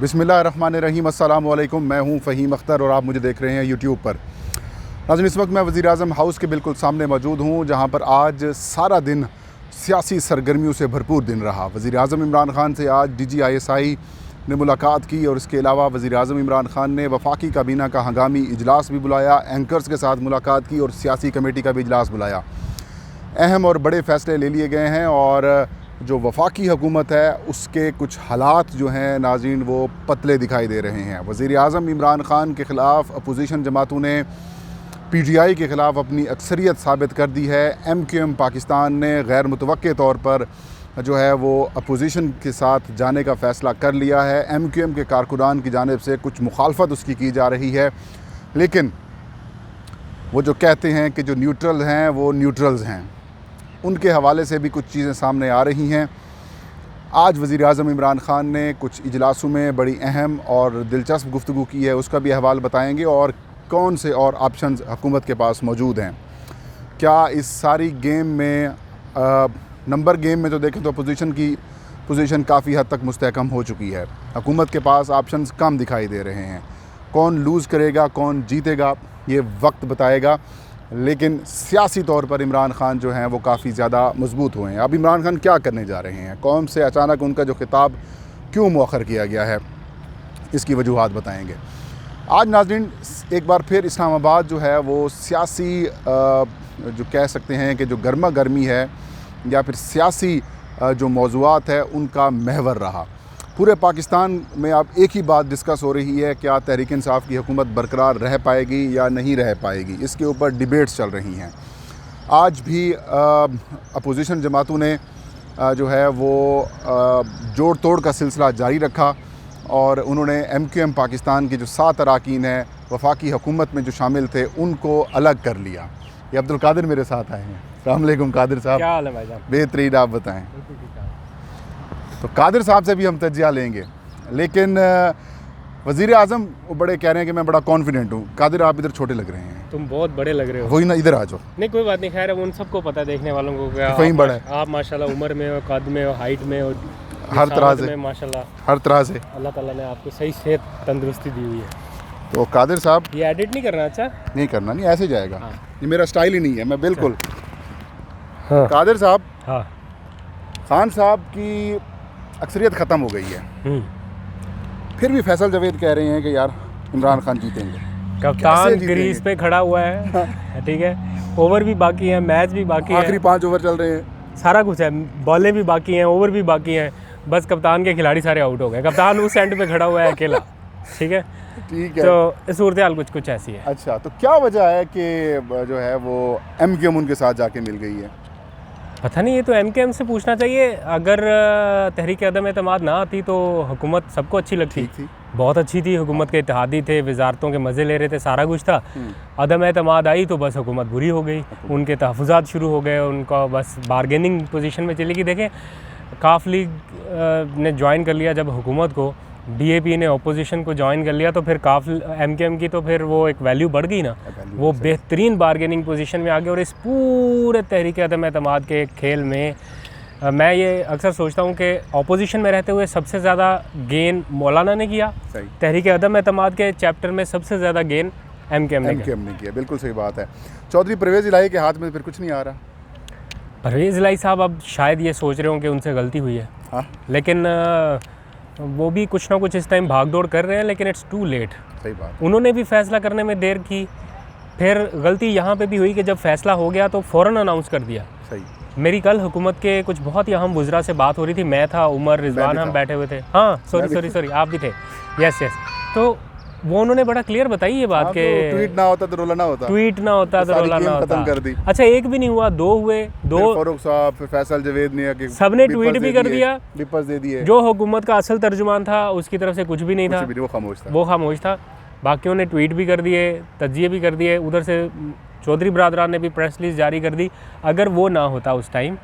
बिस्मिल्लाहिर्रहमानिर्रहीम। अस्सलाम वालेकुम। मैं हूं फ़हीम अख्तर और आप मुझे देख रहे हैं यूट्यूब पर। नाज़रीन, इस वक्त मैं वज़ीर-ए-आज़म हाउस के बिल्कुल सामने मौजूद हूं, जहां पर आज सारा दिन सियासी सरगर्मियों से भरपूर दिन रहा। वज़ीर-ए-आज़म इमरान ख़ान से आज DGISI ने मुलाकात की और इसके अलावा वज़ीर-ए-आज़म इमरान ख़ान ने वफाकी काबीना का हंगामी इजलास भी बुलाया, एंकर्स के साथ मुलाकात की और सियासी कमेटी का भी इजलास बुलाया। अहम और बड़े फ़ैसले ले लिए गए हैं और जो वफाकी हुकूमत है उसके कुछ हालात जो हैं नाज़रीन वो पतले दिखाई दे रहे हैं। वज़ीर-ए-आज़म इमरान ख़ान के ख़िलाफ़ अपोजिशन जमातों ने PTI के ख़िलाफ़ अपनी अक्सरियत साबित कर दी है। MQM पाकिस्तान ने गैर मुतवक्के तौर पर जो है वो अपोजिशन के साथ जाने का फ़ैसला कर लिया है। MQM के कारकुनान की जानिब से कुछ मुखालफत उसकी की जा रही है, लेकिन वो जो कहते हैं कि जो न्यूट्रल हैं वो न्यूट्रल्स हैं, उनके हवाले से भी कुछ चीज़ें सामने आ रही हैं। आज वज़ीर-ए-आज़म इमरान ख़ान ने कुछ इजलासों में बड़ी अहम और दिलचस्प गुफ्तगू की है, उसका भी अहवाल बताएंगे और कौन से और ऑप्शंस हुकूमत के पास मौजूद हैं। क्या इस सारी गेम में नंबर गेम में तो देखें तो अपोजिशन की पोजीशन काफ़ी हद तक मुस्तहकम हो चुकी है। हुकूमत के पास ऑप्शंस कम दिखाई दे रहे हैं। कौन लूज़ करेगा, कौन जीतेगा, ये वक्त बताएगा, लेकिन सियासी तौर पर इमरान ख़ान जो हैं वो काफ़ी ज़्यादा मजबूत हुए हैं। अब इमरान ख़ान क्या करने जा रहे हैं, कौम से अचानक उनका जो खिताब क्यों मौखर किया गया है, इसकी वजूहात बताएंगे। आज नाज़रीन एक बार फिर इस्लामाबाद जो है वो सियासी जो कह सकते हैं कि जो गर्मा गर्मी है या फिर सियासी जो मौज़ूआत है उनका महवर रहा। पूरे पाकिस्तान में अब एक ही बात डिस्कस हो रही है, क्या तहरीक इंसाफ की हुकूमत बरकरार रह पाएगी या नहीं रह पाएगी, इसके ऊपर डिबेट्स चल रही हैं। आज भी अपोजिशन जमातों ने जो है वो जोड़ तोड़ का सिलसिला जारी रखा और उन्होंने MQM पाकिस्तान की जो 7 अरकान हैं वफाकी हुकूमत में जो शामिल थे उनको अलग कर लिया। ये अब्दुल कादिर मेरे साथ आए हैं। अस्सलाम वालेकुम कादिर साहब। क्या हाल है भाई साहब? बेहतरीन, आप बताएं। तो कादिर साहब से भी हम तज्जिया लेंगे, लेकिन वज़ीर-ए-आज़म वो बड़े कह रहे हैं कि मैं बड़ा कॉन्फिडेंट हूँ। कादिर आप इधर छोटे लग रहे हैं। तुम बहुत बड़े लग रहे हो। वही ना, इधर आ जाओ। नहीं कोई बात नहीं, खैर है, उन सबको पता है, देखने वालों को क्या वही बड़ा है। आप माशाल्लाह उम्र में और कद में और हाइट में और हर तरह से माशाल्लाह हर तरह से अल्लाह ताला ने आपको सही सेहत तंदुरुस्ती दी हुई है। तो कादिर साहब, ये एडिट नहीं करना? अच्छा नहीं करना, नहीं ऐसे जाएगा। हाँ। ये मेरा स्टाइल ही नहीं है, मैं बिल्कुल। हाँ। कादिर साहब, हाँ। खान साहब की अक्सरियत ख़त्म हो गई है, फिर भी फैसल जवेद कह रहे हैं कि यार इमरान खान जीतेंगे। कप्तान क्रीज पे खड़ा हुआ है, ठीक है, ओवर भी बाकी है, मैच भी बाकी है, आखिरी 5 ओवर चल रहे हैं, सारा कुछ है, बॉलें भी बाकी हैं, ओवर भी बाकी हैं, बस कप्तान के खिलाड़ी सारे आउट हो गए। कप्तान उस एंड पे खड़ा हुआ है अकेला, ठीक है। ठीक है, तो सूरत हाल कुछ ऐसी है। अच्छा, तो क्या वजह है कि जो है वो MQM उनके साथ जाके मिल गई है? पता नहीं, ये तो MQM से पूछना चाहिए। अगर तहरीक अदम एतमाद ना आती तो हुकूमत सबको अच्छी लगती थी, बहुत अच्छी थी, हुकूमत के इत्तेहादी थे, वजारतों के मज़े ले रहे थे, सारा कुछ था। अदम एतमाद आई तो बस हुकूमत बुरी हो गई, उनके तहफ़्फ़ुज़ात शुरू हो गए, उनका बस बारगेनिंग पोजीशन में चली गई। देखें, काफ लीग ने ज्वाइन कर लिया जब हुकूमत को, DAP ने अपोजिशन को ज्वाइन कर लिया, तो फिर काफ MQM की तो फिर वो एक वैल्यू बढ़ गई ना, वो बेहतरीन बारगेनिंग पोजीशन में आ गए। और इस पूरे तहरीक अदम एतमाद के खेल में मैं ये अक्सर सोचता हूँ कि अपोजिशन में रहते हुए सबसे ज़्यादा गेन मौलाना ने किया, तहरीक अदम एतमाद के चैप्टर में सबसे ज़्यादा गेन MQM ने किया। बिल्कुल सही बात है। चौधरी परवेज़ इलाही के हाथ में फिर कुछ नहीं आ रहा। परवेज़ इलाही साहब अब शायद ये सोच रहे हों कि उनसे गलती हुई है। हाँ? लेकिन वो भी कुछ ना कुछ इस टाइम भाग दौड़ कर रहे हैं, लेकिन इट्स टू लेट। सही बात। उन्होंने भी फैसला करने में देर की, फिर गलती यहाँ पे भी हुई कि जब फैसला हो गया तो फ़ौरन अनाउंस कर दिया। सही। मेरी कल हुकूमत के कुछ बहुत ही अहम बुज़रा से बात हो रही थी, मैं था, उमर, रिजवान, हम बैठे हुए थे। हाँ, सॉरी आप भी थे। यस। तो वो उन्होंने बड़ा क्लियर बताई ये बात कि ट्वीट ना होता तो रोला ना होता, ट्वीट ना होता तो रोला ना होता। खत्म कर दी। अच्छा, एक भी नहीं हुआ, 2 हुए, 2 फारूक साहब, फिर फैसल जवेद ने सबने ट्वीट भी कर दिया, विपर्स दे दिए। जो हुकूमत का असल तर्जुमान था उसकी तरफ से कुछ भी नहीं था, वो खामोश था। बाकियों ने ट्वीट भी कर दिए, तज्जिए भी कर दिए, उधर से चौधरी बरादरान ने भी प्रेस रिलीज जारी कर दी। अगर वो ना होता उस टाइम,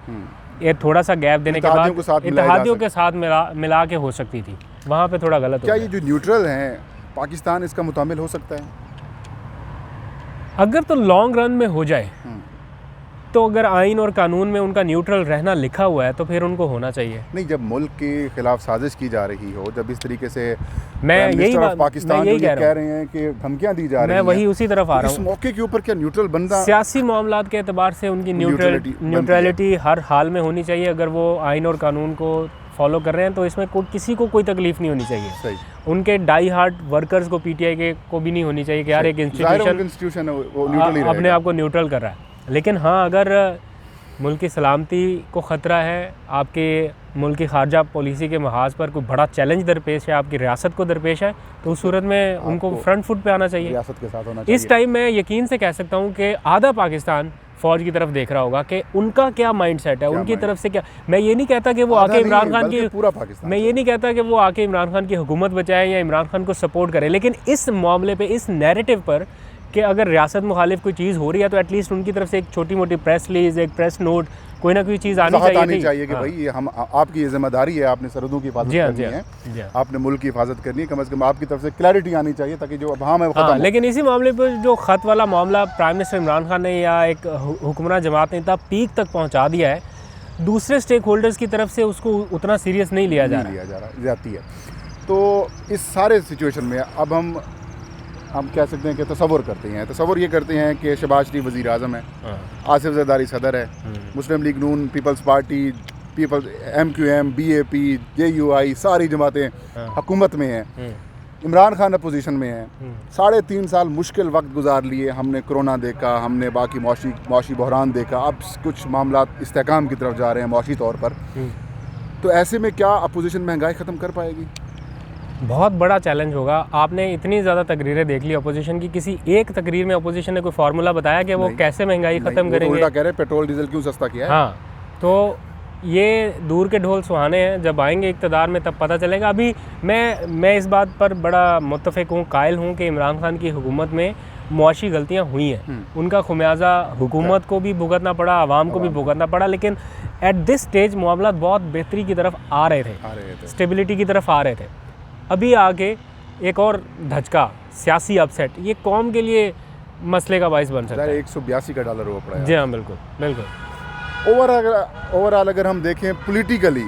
ये थोड़ा सा गैप देने के बाद इत्तेहादियों के साथ मिला के हो सकती थी, वहाँ पे थोड़ा गलत हो गया। क्या ये जो न्यूट्रल हैं पाकिस्तान इसका मुतामिल हो सकता है? अगर तो लॉन्ग रन में हो जाए तो अगर आइन और कानून में उनका न्यूट्रल रहना लिखा हुआ है तो फिर उनको होना चाहिए। नहीं, जब मुल्क के खिलाफ साजिश की जा रही हो, जब इस तरीके से मैं यही पाकिस्तान कह रहे हैं कि धमकियां दी जा रही हैं, मैं वही उसी तरफ आ रहा हूँ। इस मौके के ऊपर क्या न्यूट्रल बनना, सियासी मामलात के एतबार से उनकी न्यूट्रलिटी हर हाल में होनी चाहिए। अगर वो आइन और कानून को फॉलो कर रहे हैं तो इसमें किसी को कोई तकलीफ नहीं होनी चाहिए। सही। उनके डाई हार्ट वर्कर्स को, पीटीआई के को भी नहीं होनी चाहिए कि यार एक इंस्टीट्यूशन अपने आप को न्यूट्रल कर रहा है। लेकिन हाँ, अगर मुल्क की सलामती को ख़तरा है, आपके मुल्क की खारजा पॉलिसी के महाज पर कोई बड़ा चैलेंज दरपेश है, आपकी रियासत को दरपेश है, तो उस सूरत में उनको फ्रंट फुट पे आना चाहिए, रियासत के साथ होना चाहिए। इस टाइम मैं यकीन से कह सकता हूँ कि आधा पाकिस्तान फ़ौज की तरफ देख रहा होगा कि उनका क्या माइंड सेट है, उनकी तरफ से क्या। मैं ये नहीं कहता कि वो आके इमरान खान की, पूरा पाकिस्तान, मैं ये नहीं कहता कि वो आके इमरान खान की हुकूमत बचाए या इमरान खान को सपोर्ट करे, लेकिन इस मामले पे, इस नैरेटिव पर कि अगर रियासत मुखालिफ कोई चीज़ हो रही है तो एटलीस्ट उनकी तरफ से एक छोटी मोटी प्रेस रिलीज, एक प्रेस नोट, कोई ना कोई चीज़ आनी चाहिए कि भाई ये हम आपकी ये जिम्मेदारी है, आपने सरहदों की हिफाजत करनी है, आपने मुल्क की हिफाजत करनी है, कम से कम आपकी तरफ से क्लैरिटी आनी चाहिए ताकि जो अभाम है वो खत्म हो। लेकिन इसी मामले पर जो ख़त वाला मामला प्राइम मिनिस्टर इमरान खान ने या एक हुक्मरान जमात ने इतना पीक तक पहुँचा दिया है, दूसरे स्टेक होल्डर्स की तरफ से उसको उतना सीरियस नहीं लिया जा रहा जाती है। तो इस सारे सिचुएशन में अब हम कह सकते हैं कि तसव्वुर ये करते हैं कि शहबाज शरीफ वज़ीर आज़म है, आसिफ ज़रदारी सदर है, मुस्लिम लीग नून, People's Party, MQM, BAP, JUI, सारी जमातें हुकूमत में हैं, इमरान खान अपोजिशन में है। 3.5 साल मुश्किल वक्त गुजार लिए, हमने कोरोना देखा, हमने बाकी मौशी बहरान देखा, अब कुछ मामला इस्तेहकाम की तरफ जा रहे हैं मौशी तौर पर। तो ऐसे में क्या अपोजिशन महंगाई ख़त्म कर पाएगी? बहुत बड़ा चैलेंज होगा। आपने इतनी ज़्यादा तकरीरें देख ली अपोजिशन की, किसी एक तकरीर में अपोजिशन ने कोई फार्मूला बताया कि वो कैसे महंगाई ख़त्म करेंगे? उल्टा कह रहे हैं पेट्रोल डीजल क्यों सस्ता किया है। हाँ, तो ये दूर के ढोल सुहाने हैं, जब आएंगे इक़्तिदार में तब पता चलेगा। अभी मैं इस बात पर बड़ा मुत्तफ़िक़ हूँ, कायल हूँ कि इमरान खान की हुकूमत में मुआशी गलतियाँ हुई हैं, उनका खुमियाजा हुकूमत को भी भुगतना पड़ा, आवाम को भी भुगतना पड़ा, लेकिन एट दिस स्टेज मामला बहुत बेहतरी की तरफ आ रहे थे, स्टेबिलिटी की तरफ आ रहे थे। अभी आगे एक और धचका, सियासी अपसेट, ये कौम के लिए मसले का बाइस बन सकता है। 182 का डॉलर हुआ पड़ा है। जी हाँ, बिल्कुल बिल्कुल। ओवरऑल अगर हम देखें पॉलिटिकली,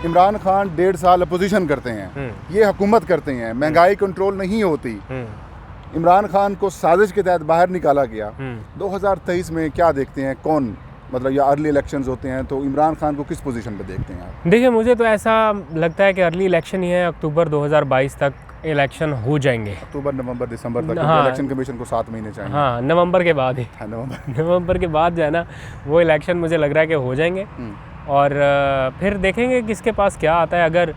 इमरान खान 1.5 साल अपोजिशन करते हैं, ये हुकूमत करते हैं, महंगाई कंट्रोल नहीं होती, इमरान खान को साजिश के तहत बाहर निकाला गया। 2023 में क्या देखते हैं, कौन मतलब या अर्ली इलेक्शंस होते हैं तो इमरान खान को किस पोजीशन पे देखते हैं आप? देखिए, मुझे तो ऐसा लगता है कि अर्ली इलेक्शन ही है, अक्टूबर 2022 तक इलेक्शन हो जाएंगे। अक्टूबर, नवंबर, दिसंबर तक। हाँ, इलेक्शन कमीशन को 7 महीने चाहिए। हाँ, नवंबर के बाद ही। हाँ, नवंबर के बाद जो है ना, वो इलेक्शन मुझे लग रहा है कि हो जाएंगे, और फिर देखेंगे किसके पास क्या आता है। अगर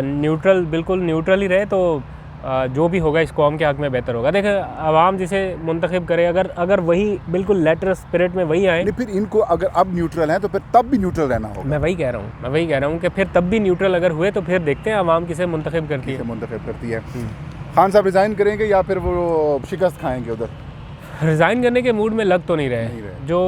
न्यूट्रल, बिल्कुल न्यूट्रल ही रहे तो जो भी होगा इस कौम के हक़ में बेहतर होगा। देखिए, आवाम जिसे मुंतखब करे, अगर वही बिल्कुल लेटर स्पिरिट में वही आए, फिर इनको अगर अब न्यूट्रल हैं तो फिर तब भी न्यूट्रल रहना होगा। मैं वही कह रहा हूँ कि फिर तब भी न्यूट्रल अगर हुए तो फिर देखते हैं आवाम किसे मुंतखब करती है। खान साहब रिज़ाइन करेंगे या फिर वो शिकस्त खाएंगे उधर? रिज़ाइन करने के मूड में लग तो नहीं रहे। जो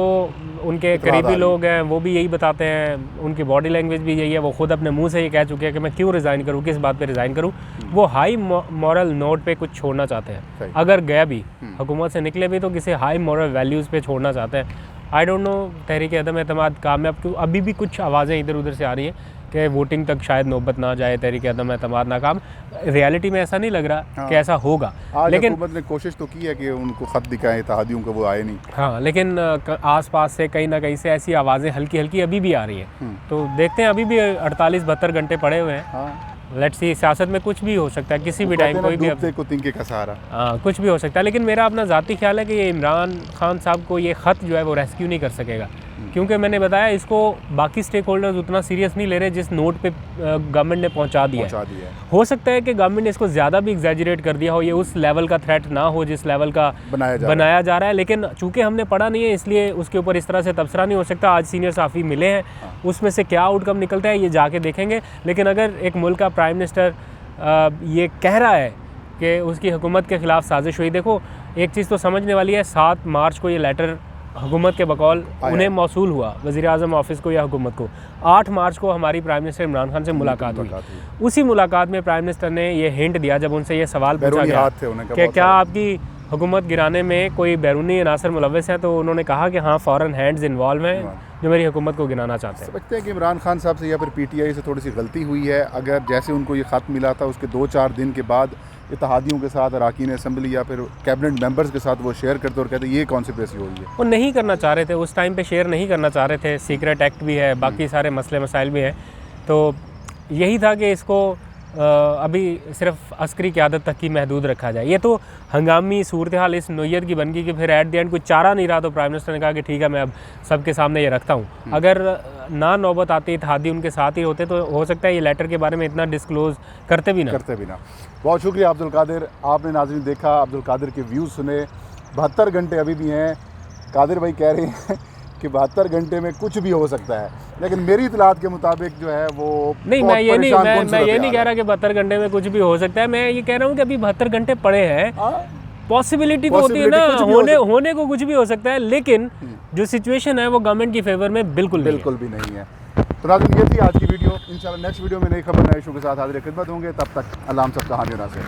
उनके करीबी लोग हैं वो भी यही बताते हैं, उनकी बॉडी लैंग्वेज भी यही है, वो ख़ुद अपने मुंह से ये कह चुके हैं कि मैं क्यों रिज़ाइन करूं, किस बात पे रिज़ाइन करूं। वो हाई मॉरल नोट पे कुछ छोड़ना चाहते हैं, अगर गया भी हुकूमत से निकले भी तो किसी हाई मॉरल वैल्यूज़ पे छोड़ना चाहते हैं। आई डोंट नो तहरीक अदम एतमाद कामयाब क्यों, अभी भी कुछ आवाज़ें इधर उधर से आ रही हैं कि वोटिंग तक शायद नौबत ना जाए, तहरीक अदम एतमाद नाकाम। रियलिटी में ऐसा नहीं लग रहा कि ऐसा होगा, लेकिन हुकूमत ने कोशिश तो की है कि उनको ख़त दिखाएं इत्तेहादियों को, वो आए नहीं। हाँ, लेकिन आसपास से कहीं ना कहीं से ऐसी आवाज़ें हल्की हल्की अभी भी आ रही हैं। तो देखते हैं, अभी भी 48-72 घंटे पड़े हुए हैं। लेट्स सी, सियासत में कुछ भी हो सकता है, किसी भी टाइम कोई भी कुछ भी हो सकता है। लेकिन मेरा अपना ज़ाती ख्याल है कि ये इमरान खान साहब को ये ख़त जो है वो रेस्क्यू नहीं कर सकेगा, क्योंकि मैंने बताया इसको बाकी स्टेक होल्डर्स उतना सीरियस नहीं ले रहे जिस नोट पे गवर्नमेंट ने पहुंचा दिया है। हो सकता है कि गवर्नमेंट ने इसको ज़्यादा भी एग्जैजरेट कर दिया हो, ये उस लेवल का थ्रेट ना हो जिस लेवल का बनाया जा रहा है। लेकिन चूंकि हमने पढ़ा नहीं है, इसलिए उसके ऊपर इस तरह से तबसरा नहीं हो सकता। आज सीनियर साफ़ी मिले हैं, उसमें से क्या आउटकम निकलता है ये जाके देखेंगे। लेकिन अगर एक मुल्क का प्राइम मिनिस्टर ये कह रहा है कि उसकी हुकूमत के ख़िलाफ़ साजिश हुई, देखो एक चीज़ तो समझने वाली है, 7 मार्च को ये लेटर हुकूमत के बकौल उन्हें मौसूल हुआ, वज़ीर आज़म ऑफिस को या हुकूमत को। 8 मार्च को हमारी प्राइम मिनिस्टर इमरान खान से मुलाकात हुई। उसी मुलाकात में प्राइम मिनिस्टर ने ये हिंट दिया, जब उनसे ये सवाल पूछा गया कि क्या आपकी हुकूमत गिराने में कोई बैरूनी अनासर मुलव्वस है तो उन्होंने कहा कि हाँ फ़ौरन हैंड्स इन्वॉल्व हैं जो मेरी हुकूमत को गिराना चाहते हैं। समझते हैं कि इमरान खान साहब से या फिर पीटीआई से थोड़ी सी गलती हुई है। अगर जैसे उनको ये ख़त मिला था उसके 2-4 दिन के बाद इत्तेहादियों के साथ, अरकान असम्बली या फिर कैबिनेट मेंबर्स के साथ वो शेयर करते और कहते ये कॉन्स्पिरेसी हो रही है। वो नहीं करना चाह रहे थे उस टाइम पे, शेयर नहीं करना चाह रहे थे। सीक्रेट एक्ट भी है, बाकी सारे मसले मसाइल भी हैं। तो यही था कि इसको अभी सिर्फ अस्करी क़यादत तक ही महदूद रखा जाए। ये तो हंगामी सूरत हाल इस नोयत की बन गई कि फिर एट द एंड कोई चारा नहीं रहा तो प्राइम मिनिस्टर ने कहा कि ठीक है मैं अब सबके सामने ये रखता हूँ। अगर ना नौबत आती, इत्तेहादी उनके साथ ही होते तो हो सकता है ये लेटर के बारे में इतना डिस्क्लोज़ करते भी ना। बहुत शुक्रिया अब्दुल कादिर। आपने नाज़रीन देखा, अब्दुल कादिर के व्यूज़ सुने। 72 घंटे अभी भी हैं। कादिर भाई कह रहे हैं कि 72 घंटे में कुछ भी हो सकता है, लेकिन मेरी इतलात के मुताबिक जो है वो नहीं, मैं ये नहीं कह रहा कि 72 घंटे में कुछ भी हो सकता है। मैं ये कह रहा हूँ कि अभी 72 घंटे पड़े हैं, पॉसिबिलिटी तो होती है ना, होने को कुछ भी हो सकता है, लेकिन जो सिचुएशन है वो गवर्नमेंट की फेवर में बिल्कुल भी नहीं है। तो नाज़रीन ये थी आज की वीडियो। इंशाल्लाह नेक्स्ट वीडियो में नई खबर नए इशू के साथ हाजिर खिदमत होंगे। तब तक अल्लाह हम सब का हामी नासिर।